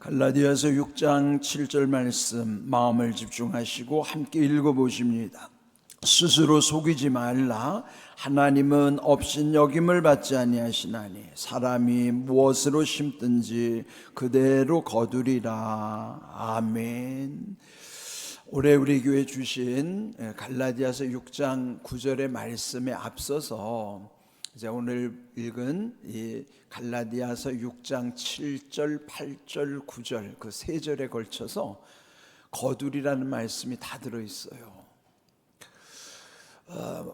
갈라디아서 6장 7절 말씀 마음을 집중하시고 함께 읽어보십니다. 스스로 속이지 말라. 하나님은 업신여김을 받지 아니하시나니 사람이 무엇으로 심든지 그대로 거두리라. 아멘. 올해 우리 교회 주신 갈라디아서 6장 9절의 말씀에 앞서서 이제 오늘 읽은 이 갈라디아서 6장 7절, 8절, 9절 그 세 절에 걸쳐서 거두리라는 말씀이 다 들어있어요.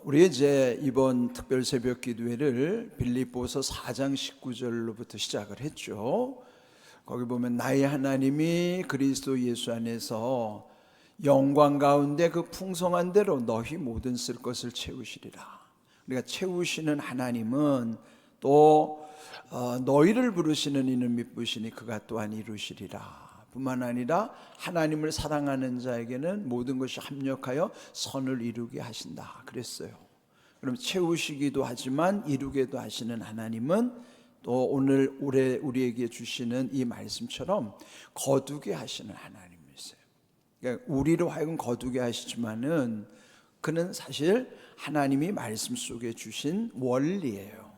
우리 이제 이번 특별 새벽 기도회를 빌립보서 4장 19절로부터 시작을 했죠. 거기 보면 나의 하나님이 그리스도 예수 안에서 영광 가운데 그 풍성한 대로 너희 모든 쓸 것을 채우시리라. 우리가 채우시는 하나님은 또 너희를 부르시는 이는 미쁘시니 그가 또한 이루시리라. 뿐만 아니라 하나님을 사랑하는 자에게는 모든 것이 합력하여 선을 이루게 하신다 그랬어요. 그럼 채우시기도 하지만 이루게도 하시는 하나님은 또 오늘 올해 우리에게 주시는 이 말씀처럼 거두게 하시는 하나님이세요. 그러니까 우리로 하여금 거두게 하시지만은 그는 사실 하나님이 말씀 속에 주신 원리예요.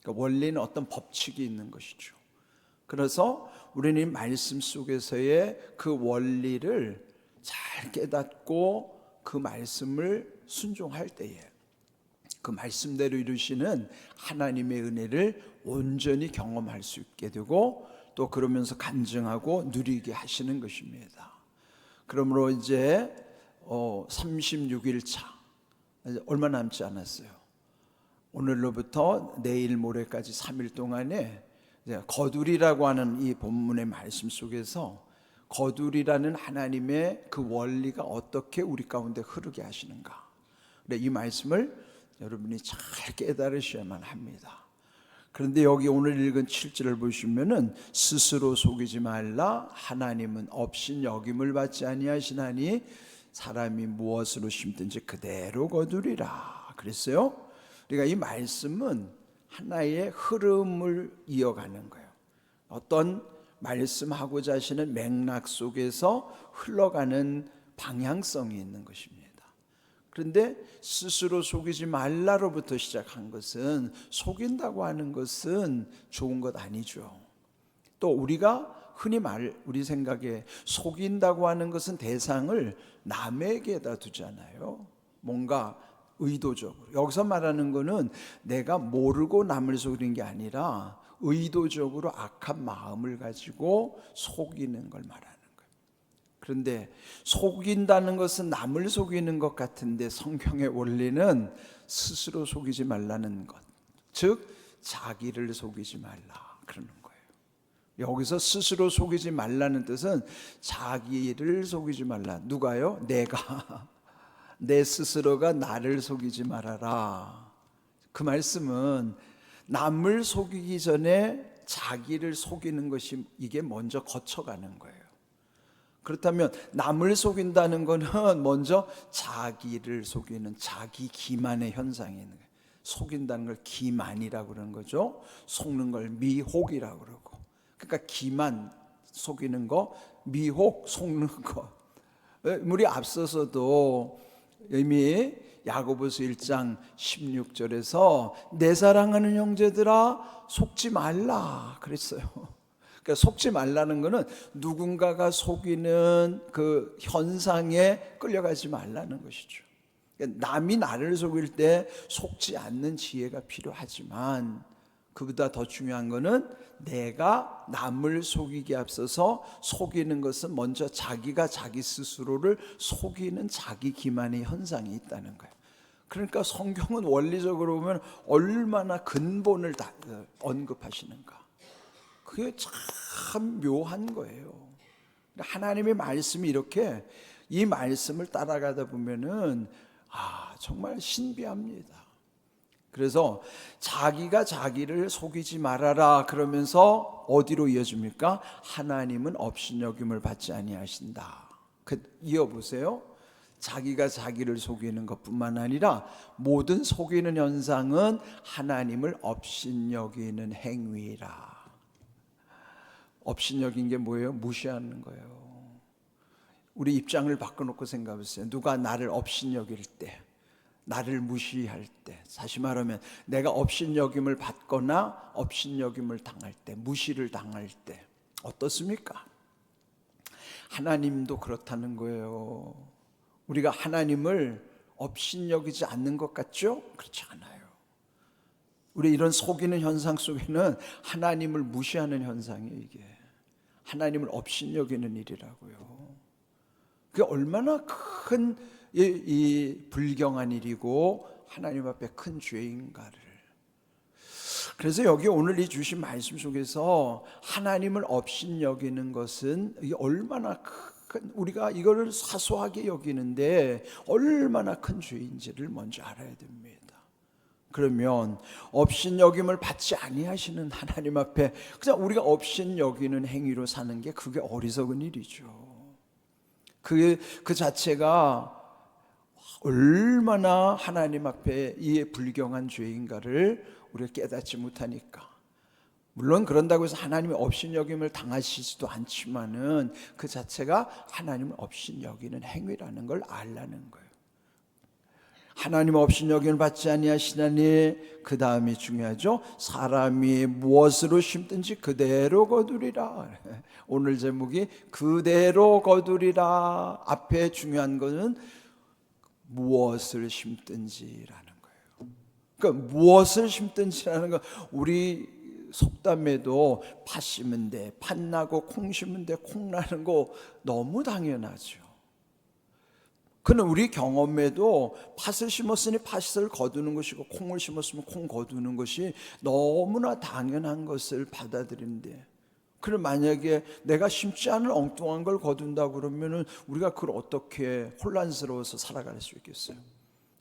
그러니까 원리는 어떤 법칙이 있는 것이죠. 그래서 우리는 이 말씀 속에서의 그 원리를 잘 깨닫고 그 말씀을 순종할 때에 그 말씀대로 이루시는 하나님의 은혜를 온전히 경험할 수 있게 되고 또 그러면서 간증하고 누리게 하시는 것입니다. 그러므로 이제 36일차 얼마 남지 않았어요. 오늘로부터 내일 모레까지 3일 동안에 거두리라고 하는 이 본문의 말씀 속에서 거두리라는 하나님의 그 원리가 어떻게 우리 가운데 흐르게 하시는가. 이 말씀을 여러분이 잘 깨달으셔야만 합니다. 그런데 여기 오늘 읽은 7절을 보시면은 스스로 속이지 말라. 하나님은 업신여김을 받지 아니하시나니 사람이 무엇으로 심든지 그대로 거두리라 그랬어요. 그러니까 이 말씀은 하나의 흐름을 이어가는 거예요. 어떤 말씀하고자 하시는 맥락 속에서 흘러가는 방향성이 있는 것입니다. 그런데 스스로 속이지 말라로부터 시작한 것은 속인다고 하는 것은 좋은 것 아니죠. 또 우리가 흔히 우리 생각에 속인다고 하는 것은 대상을 남에게다 두잖아요. 뭔가 의도적으로. 여기서 말하는 것은 내가 모르고 남을 속이는 게 아니라 의도적으로 악한 마음을 가지고 속이는 걸 말하는 거예요. 그런데 속인다는 것은 남을 속이는 것 같은데 성경의 원리는 스스로 속이지 말라는 것, 즉 자기를 속이지 말라 그러는 거예요. 여기서 스스로 속이지 말라는 뜻은 자기를 속이지 말라. 누가요? 내가 내 스스로가 나를 속이지 말아라. 그 말씀은 남을 속이기 전에 자기를 속이는 것이 이게 먼저 거쳐가는 거예요. 그렇다면 남을 속인다는 것은 먼저 자기를 속이는 자기 기만의 현상이 있는 거예요. 속인다는 걸 기만이라고 그러는 거죠. 속는 걸 미혹이라고 그러고. 그러니까 기만, 속이는 거, 미혹, 속는 거. 우리 앞서서도 이미 야고보서 1장 16절에서 내 사랑하는 형제들아 속지 말라 그랬어요. 그러니까 속지 말라는 것은 누군가가 속이는 그 현상에 끌려가지 말라는 것이죠. 그러니까 남이 나를 속일 때 속지 않는 지혜가 필요하지만 그보다 더 중요한 것은 내가 남을 속이기에 앞서서 속이는 것은 먼저 자기가 자기 스스로를 속이는 자기 기만의 현상이 있다는 거예요. 그러니까 성경은 원리적으로 보면 얼마나 근본을 다 언급하시는가. 그게 참 묘한 거예요. 하나님의 말씀이 이렇게 이 말씀을 따라가다 보면은 정말 신비합니다. 그래서 자기가 자기를 속이지 말아라 그러면서 어디로 이어집니까? 하나님은 업신여김을 받지 아니하신다. 이어보세요. 자기가 자기를 속이는 것뿐만 아니라 모든 속이는 현상은 하나님을 업신여기는 행위라. 업신여긴 게 뭐예요? 무시하는 거예요. 우리 입장을 바꿔놓고 생각해보세요. 누가 나를 업신여길 때, 나를 무시할 때, 다시 말하면 내가 업신여김을 받거나 업신여김을 당할 때, 무시를 당할 때 어떻습니까? 하나님도 그렇다는 거예요. 우리가 하나님을 업신여기지 않는 것 같죠? 그렇지 않아요. 우리 이런 속이는 현상 속에는 하나님을 무시하는 현상이에요. 이게 하나님을 업신여기는 일이라고요. 그게 얼마나 큰 이 불경한 일이고 하나님 앞에 큰 죄인가를. 그래서 여기 오늘 이 주신 말씀 속에서 하나님을 업신여기는 것은 이게 얼마나 큰, 우리가 이거를 사소하게 여기는데 얼마나 큰 죄인지를 먼저 알아야 됩니다. 그러면 업신여김을 받지 아니하시는 하나님 앞에 그냥 우리가 업신여기는 행위로 사는 게 그게 어리석은 일이죠. 그 자체가 얼마나 하나님 앞에 이 불경한 죄인가를 우리가 깨닫지 못하니까. 물론 그런다고 해서 하나님이 업신여김을 당하시지도 않지만은 그 자체가 하나님을 업신여기는 행위라는 걸 알라는 거예요. 하나님 업신여김을 받지 아니하시나니, 그 다음이 중요하죠. 사람이 무엇으로 심든지 그대로 거두리라. 오늘 제목이 그대로 거두리라. 앞에 중요한 것은 무엇을 심든지라는 거예요. 그러니까 무엇을 심든지라는 건 우리 속담에도 팥 심은 데 팥 나고 콩 심은 데 콩 나는 거 너무 당연하죠. 그는 우리 경험에도 팥을 심었으니 팥을 거두는 것이고 콩을 심었으면 콩 거두는 것이 너무나 당연한 것을 받아들이는데, 그럼 만약에 내가 심지 않은 엉뚱한 걸 거둔다 그러면은 우리가 그걸 어떻게 혼란스러워서 살아갈 수 있겠어요?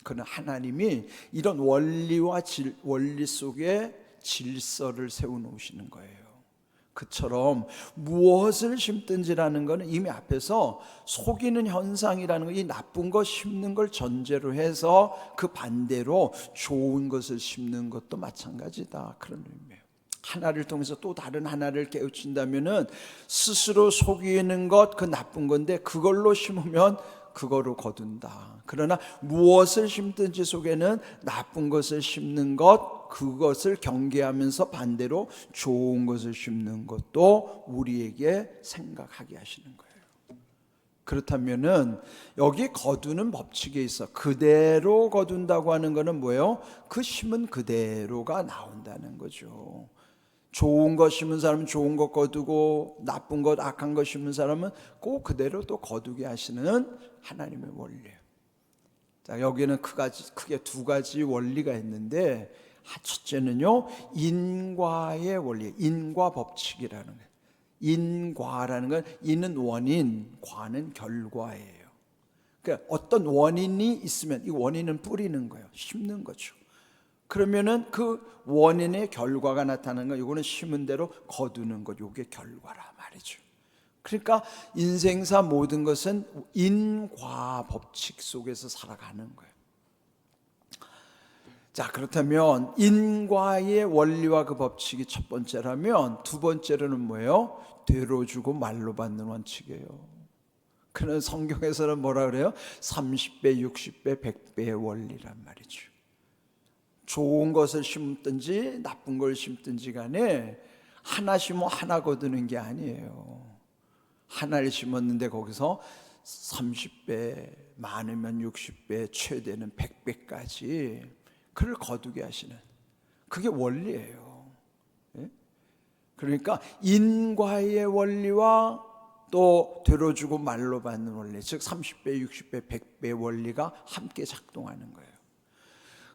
그는 하나님이 이런 원리와 원리 속에 질서를 세워놓으시는 거예요. 그처럼 무엇을 심든지라는 것은 이미 앞에서 속이는 현상이라는 것, 이 나쁜 것 심는 걸 전제로 해서 그 반대로 좋은 것을 심는 것도 마찬가지다, 그런 의미예요. 하나를 통해서 또 다른 하나를 깨우친다면은 스스로 속이는 것, 그 나쁜 건데 그걸로 심으면 그거로 거둔다. 그러나 무엇을 심든지 속에는 나쁜 것을 심는 것, 그것을 경계하면서 반대로 좋은 것을 심는 것도 우리에게 생각하게 하시는 거예요. 그렇다면은 여기 거두는 법칙에 있어 그대로 거둔다고 하는 것은 뭐예요? 그 심은 그대로가 나온다는 거죠. 좋은 것 심은 사람은 좋은 것 거두고 나쁜 것 악한 것 심은 사람은 꼭 그대로 또 거두게 하시는 하나님의 원리예요. 자, 여기는 크게 두 가지 원리가 있는데, 첫째는요, 인과의 원리, 인과 법칙이라는 거예요. 인과라는 건 인은 원인, 과는 결과예요. 그러니까 어떤 원인이 있으면 이 원인은 뿌리는 거예요. 심는 거죠. 그러면은 그 원인의 결과가 나타나는 거, 이거는 심은 대로 거두는 것, 이게 결과라 말이죠. 그러니까 인생사 모든 것은 인과 법칙 속에서 살아가는 거예요. 자, 그렇다면 인과의 원리와 그 법칙이 첫 번째라면, 두 번째로는 뭐예요? 되로 주고 말로 받는 원칙이에요. 그는 성경에서는 뭐라 그래요? 30배, 60배, 100배의 원리란 말이죠. 좋은 것을 심든지 나쁜 걸 심든지 간에 하나 심어 하나 거두는 게 아니에요. 하나를 심었는데 거기서 30배, 많으면 60배, 최대는 100배까지 그를 거두게 하시는, 그게 원리예요. 그러니까 인과의 원리와 또 되로 주고 말로 받는 원리, 즉 30배, 60배, 100배의 원리가 함께 작동하는 거예요.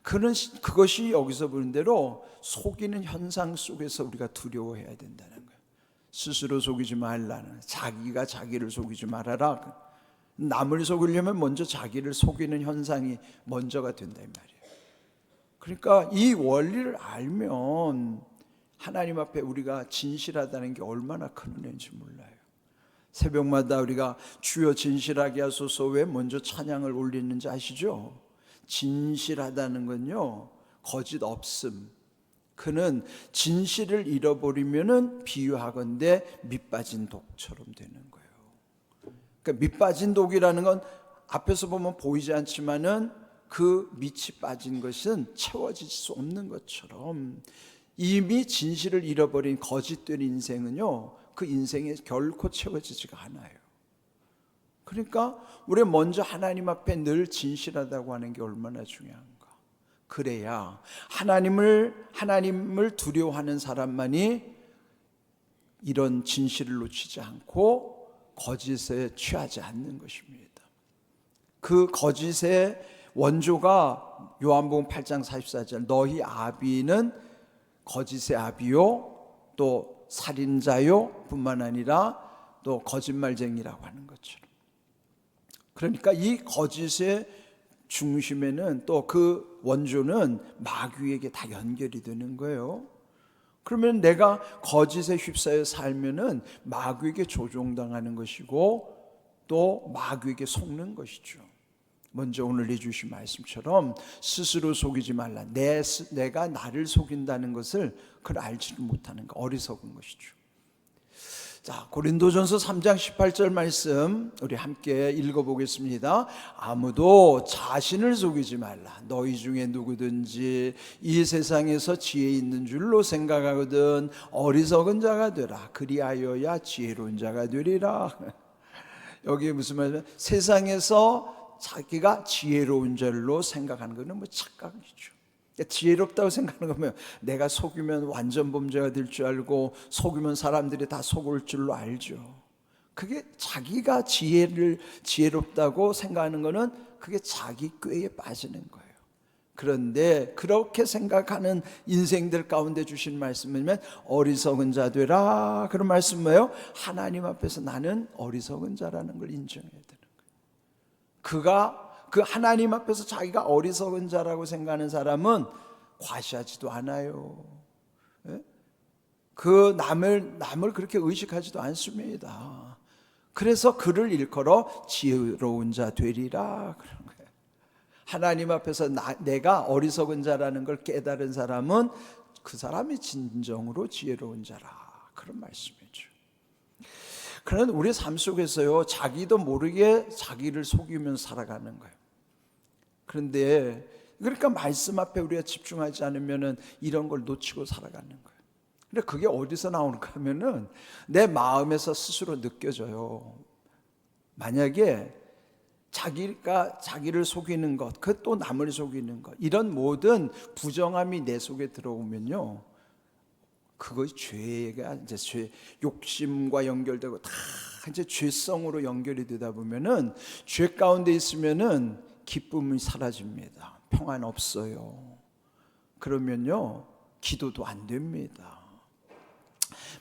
그것이 여기서 보는 대로 속이는 현상 속에서 우리가 두려워해야 된다는 거예요. 스스로 속이지 말라는, 자기가 자기를 속이지 말아라. 남을 속이려면 먼저 자기를 속이는 현상이 먼저가 된다 이 말이에요. 그러니까 이 원리를 알면 하나님 앞에 우리가 진실하다는 게 얼마나 큰 은혜인지 몰라요. 새벽마다 우리가 주여 진실하게 하소서 왜 먼저 찬양을 올리는지 아시죠? 진실하다는 건요, 거짓 없음, 그는 진실을 잃어버리면은 비유하건대 밑빠진 독처럼 되는 거예요. 그러니까 밑빠진 독이라는 건 앞에서 보면 보이지 않지만은 그 밑이 빠진 것은 채워질 수 없는 것처럼 이미 진실을 잃어버린 거짓된 인생은요, 그 인생에 결코 채워지지가 않아요. 그러니까 우리 먼저 하나님 앞에 늘 진실하다고 하는 게 얼마나 중요한가. 그래야 하나님을 두려워하는 사람만이 이런 진실을 놓치지 않고 거짓에 취하지 않는 것입니다. 그 거짓의 원조가 요한복음 8장 44절 너희 아비는 거짓의 아비요 또 살인자요 뿐만 아니라 또 거짓말쟁이라고 하는 것처럼, 그러니까 이 거짓의 중심에는 또 그 원조는 마귀에게 다 연결이 되는 거예요. 그러면 내가 거짓에 휩싸여 살면은 마귀에게 조종당하는 것이고 또 마귀에게 속는 것이죠. 먼저 오늘 해주신 말씀처럼 스스로 속이지 말라. 내가 나를 속인다는 것을 그걸 알지를 못하는 거, 어리석은 것이죠. 자, 고린도전서 3장 18절 말씀 우리 함께 읽어보겠습니다. 아무도 자신을 속이지 말라. 너희 중에 누구든지 이 세상에서 지혜 있는 줄로 생각하거든 어리석은 자가 되라. 그리하여야 지혜로운 자가 되리라. 여기 무슨 말이냐면 세상에서 자기가 지혜로운 줄로 생각하는 것은 뭐 착각이죠. 지혜롭다고 생각하는 거면 내가 속이면 완전 범죄가 될 줄 알고 속이면 사람들이 다 속을 줄로 알죠. 그게 자기가 지혜롭다고 생각하는 거는 그게 자기 꾀에 빠지는 거예요. 그런데 그렇게 생각하는 인생들 가운데 주신 말씀이면 어리석은 자 되라. 그런 말씀 뭐예요? 하나님 앞에서 나는 어리석은 자라는 걸 인정해야 되는 거예요. 그 하나님 앞에서 자기가 어리석은 자라고 생각하는 사람은 과시하지도 않아요. 그 남을 그렇게 의식하지도 않습니다. 그래서 그를 일컬어 지혜로운 자 되리라 그런 거예요. 하나님 앞에서 내가 어리석은 자라는 걸 깨달은 사람은 그 사람이 진정으로 지혜로운 자라 그런 말씀이죠. 그러나 우리 삶 속에서요, 자기도 모르게 자기를 속이면서 살아가는 거예요. 그런데 그러니까 말씀 앞에 우리가 집중하지 않으면 이런 걸 놓치고 살아가는 거예요. 근데 그게 어디서 나오는가 하면은 내 마음에서 스스로 느껴져요. 만약에 자기가 자기를 속이는 것, 그 또 남을 속이는 것, 이런 모든 부정함이 내 속에 들어오면요, 그것이 죄가 이제 욕심과 연결되고 다 이제 죄성으로 연결이 되다 보면은 죄 가운데 있으면은 기쁨이 사라집니다. 평안 없어요. 그러면요, 기도도 안 됩니다.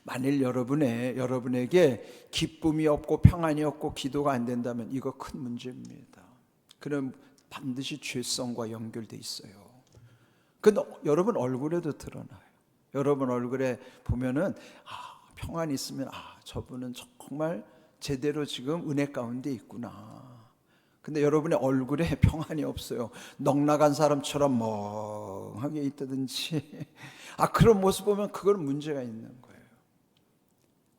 만일 여러분에게 기쁨이 없고 평안이 없고 기도가 안 된다면 이거 큰 문제입니다. 그럼 반드시 죄성과 연결돼 있어요. 근데 여러분 얼굴에도 드러나요. 여러분 얼굴에 보면은 평안이 있으면 저분은 정말 제대로 지금 은혜 가운데 있구나. 근데 여러분의 얼굴에 평안이 없어요. 넉나간 사람처럼 멍하게 있다든지 그런 모습 보면 그건 문제가 있는 거예요.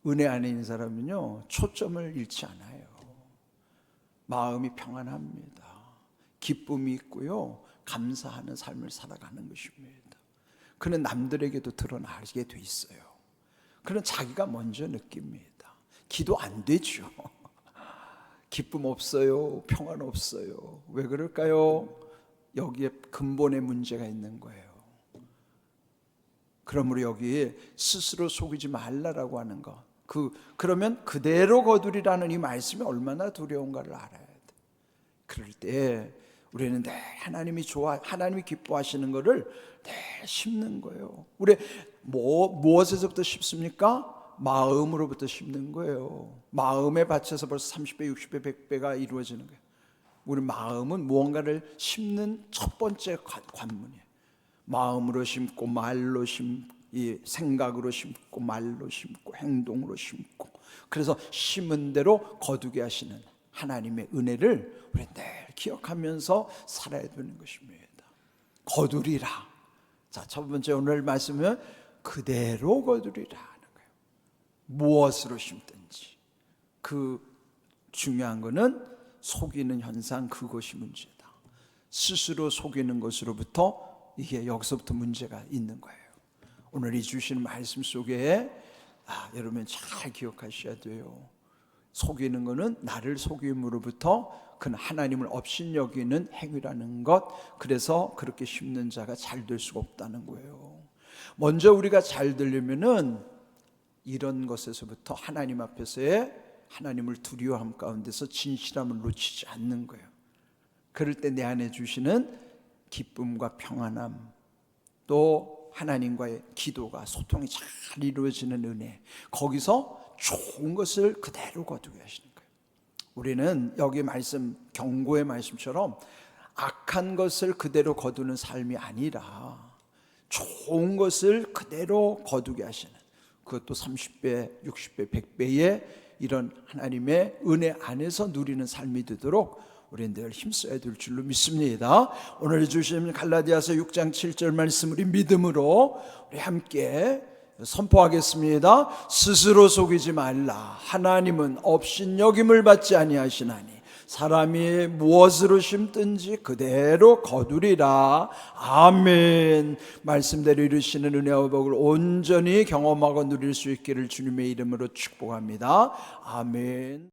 은혜 안에 있는 사람은요, 초점을 잃지 않아요. 마음이 평안합니다. 기쁨이 있고요, 감사하는 삶을 살아가는 것입니다. 그는 남들에게도 드러나게 돼 있어요. 그는 자기가 먼저 느낍니다. 기도 안 되죠. 기쁨 없어요. 평안 없어요. 왜 그럴까요? 여기에 근본의 문제가 있는 거예요. 그러므로 여기 스스로 속이지 말라라고 하는 것. 그러면 그대로 거두리라는 이 말씀이 얼마나 두려운가를 알아야 돼. 그럴 때 우리는 하나님이 기뻐하시는 것을 심는 거예요. 우리 무엇에서부터 심습니까? 마음으로부터 심는 거예요. 마음에 바쳐서 벌써 30배, 60배, 100배가 이루어지는 거예요. 우리 마음은 무언가를 심는 첫 번째 관문이에요. 마음으로 심고 말로 심고 생각으로 심고 말로 심고 행동으로 심고, 그래서 심은 대로 거두게 하시는 하나님의 은혜를 우리 늘 기억하면서 살아야 되는 것입니다. 거두리라. 자, 첫 번째 오늘 말씀은 그대로 거두리라 하는 거예요. 무엇으로 심든지. 그 중요한 거는 속이는 현상, 그것이 문제다. 스스로 속이는 것으로부터 이게 여기서부터 문제가 있는 거예요. 오늘 이 주신 말씀 속에 여러분 잘 기억하셔야 돼요. 속이는 거는 나를 속임으로부터 그는 하나님을 업신여기는 행위라는 것. 그래서 그렇게 심는 자가 잘 될 수가 없다는 거예요. 먼저 우리가 잘 되려면은 이런 것에서부터 하나님 앞에서의 하나님을 두려워함 가운데서 진실함을 놓치지 않는 거예요. 그럴 때 내 안에 주시는 기쁨과 평안함, 또 하나님과의 기도가 소통이 잘 이루어지는 은혜, 거기서 좋은 것을 그대로 거두게 하시는 거예요. 우리는 여기 말씀, 경고의 말씀처럼 악한 것을 그대로 거두는 삶이 아니라 좋은 것을 그대로 거두게 하시는, 그것도 30배, 60배, 100배의 이런 하나님의 은혜 안에서 누리는 삶이 되도록 우리는 늘 힘써야 될 줄로 믿습니다. 오늘 주신 갈라디아서 6장 7절 말씀 우리 믿음으로 우리 함께 선포하겠습니다. 스스로 속이지 말라. 하나님은 업신여김을 받지 아니하시나니 사람이 무엇으로 심든지 그대로 거두리라. 아멘. 말씀대로 이루시는 은혜와 복을 온전히 경험하고 누릴 수 있기를 주님의 이름으로 축복합니다. 아멘.